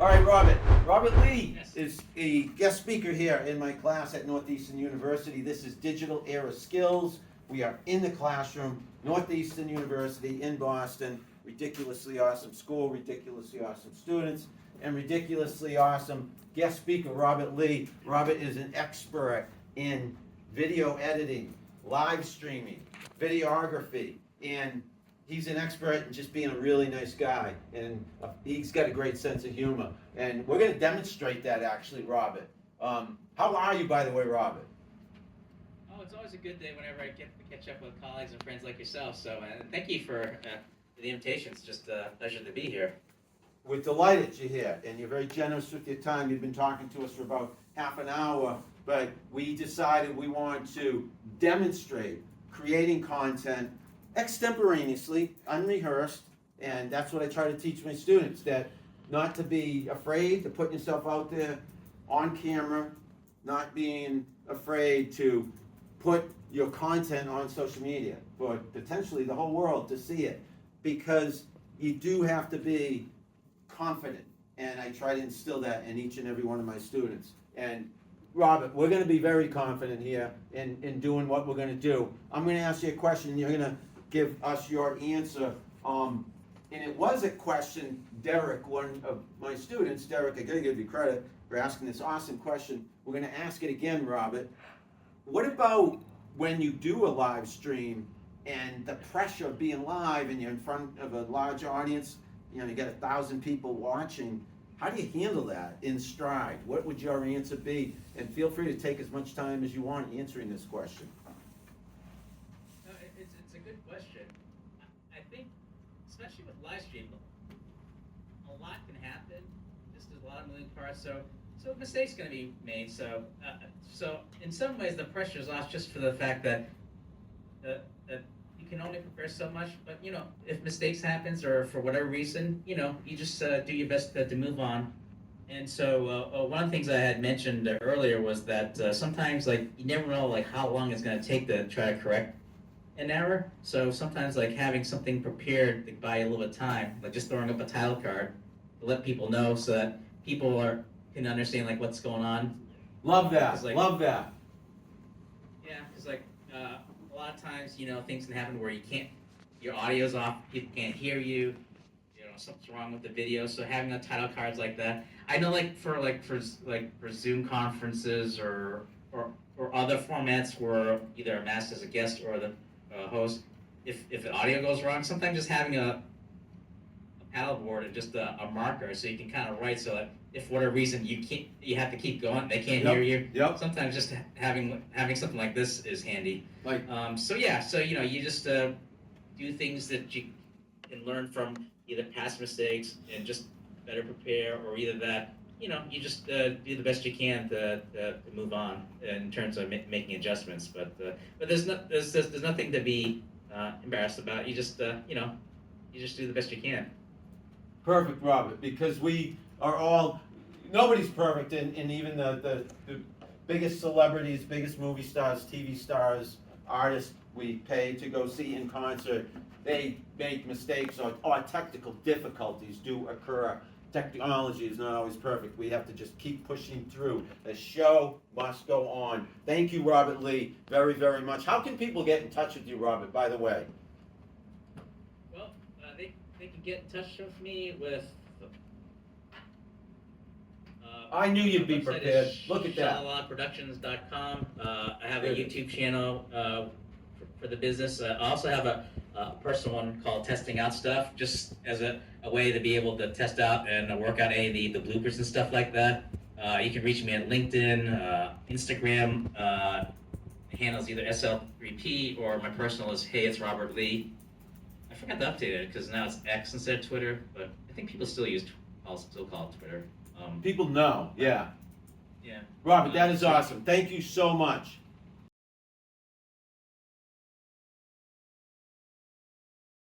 All right, Robert. Robert Lee Yes. is a guest speaker here in my class at Northeastern University. This is Digital Era Skills. We are in the classroom, Northeastern University in Boston. Ridiculously awesome school, ridiculously awesome students, and ridiculously awesome guest speaker, Robert Lee. Robert is an expert in video editing, live streaming, videography, and he's an expert in just being a really nice guy, and he's got a great sense of humor. And we're going to demonstrate that, actually, Robert. How are you, by the way, Robert? Oh, it's always a good day whenever I get to catch up with colleagues and friends like yourself. So thank you for the invitation. It's just a pleasure to be here. We're delighted you're here, and you're very generous with your time. You've been talking to us for about half an hour, but we decided we want to demonstrate creating content extemporaneously, unrehearsed, and that's what I try to teach my students, that not to be afraid to put yourself out there on camera, not being afraid to put your content on social media for potentially the whole world to see it, because you do have to be confident, and I try to instill that in each and every one of my students. And Robert, we're going to be very confident here in doing what we're going to do. I'm going to ask you a question, and you're going to give us your answer. And it was a question, Derek, one of my students. Derek, I got to give you credit for asking this awesome question. We're going to ask it again, Robert. What about when you do a live stream and the pressure of being live and you're in front of a large audience? You know, you got 1,000 people watching. How do you handle that in stride? What would your answer be? And feel free to take as much time as you want answering this question. No, it's a good question. I think, especially with live stream, a lot can happen. Just there's a lot of moving parts, so mistakes going to be made. So in some ways, the pressure is off just for the fact that you can only prepare so much. But you know, if mistakes happens or for whatever reason, you know, you just do your best to move on. And so one of the things I had mentioned earlier was that sometimes like you never know like how long it's going to take to try to correct an error. So sometimes like having something prepared to buy you a little bit of time, like just throwing up a title card to let people know so that people can understand like what's going on. Love that. Like, love that. Yeah, because like a lot of times, you know, things can happen where your audio's off, people can't hear you. You know, something's wrong with the video. So having the title cards like that, I know like for Zoom conferences or other formats where either I'm asked as a guest or the host, if the audio goes wrong, sometimes just having a paddle board and just a marker so you can kind of write so that if for whatever reason you have to keep going, they can't hear you. Yep. Sometimes just having something like this is handy. Like, so you know, you just do things that you can learn from either past mistakes and just better prepare, or either that, you know, you just do the best you can to move on in terms of making adjustments. But there's nothing to be embarrassed about. You just you know, you just do the best you can. perfect, Robert, because we are all, nobody's perfect, and even the biggest celebrities, biggest movie stars, TV stars, artists we pay to go see in concert, they make mistakes, or technical difficulties do occur. Technology is not always perfect. We have to just keep pushing through. The show must go on. Thank you, Robert Lee, very, very much. How can people get in touch with you, Robert, by the way? Well, they can get in touch with me with. I knew you'd be website prepared. is Look at that. shalalaproductions.com. I have a YouTube channel for the business. I also have a personal one called Testing Out Stuff, just as a way to be able to test out and work out any of the bloopers and stuff like that. You can reach me at LinkedIn, Instagram. The handle's either SL3P or my personal is Hey, it's Robert Lee. I forgot to update it because now it's X instead of Twitter, but I think people still call it Twitter. People know, yeah. Yeah. Robert, that is awesome. Thank you so much.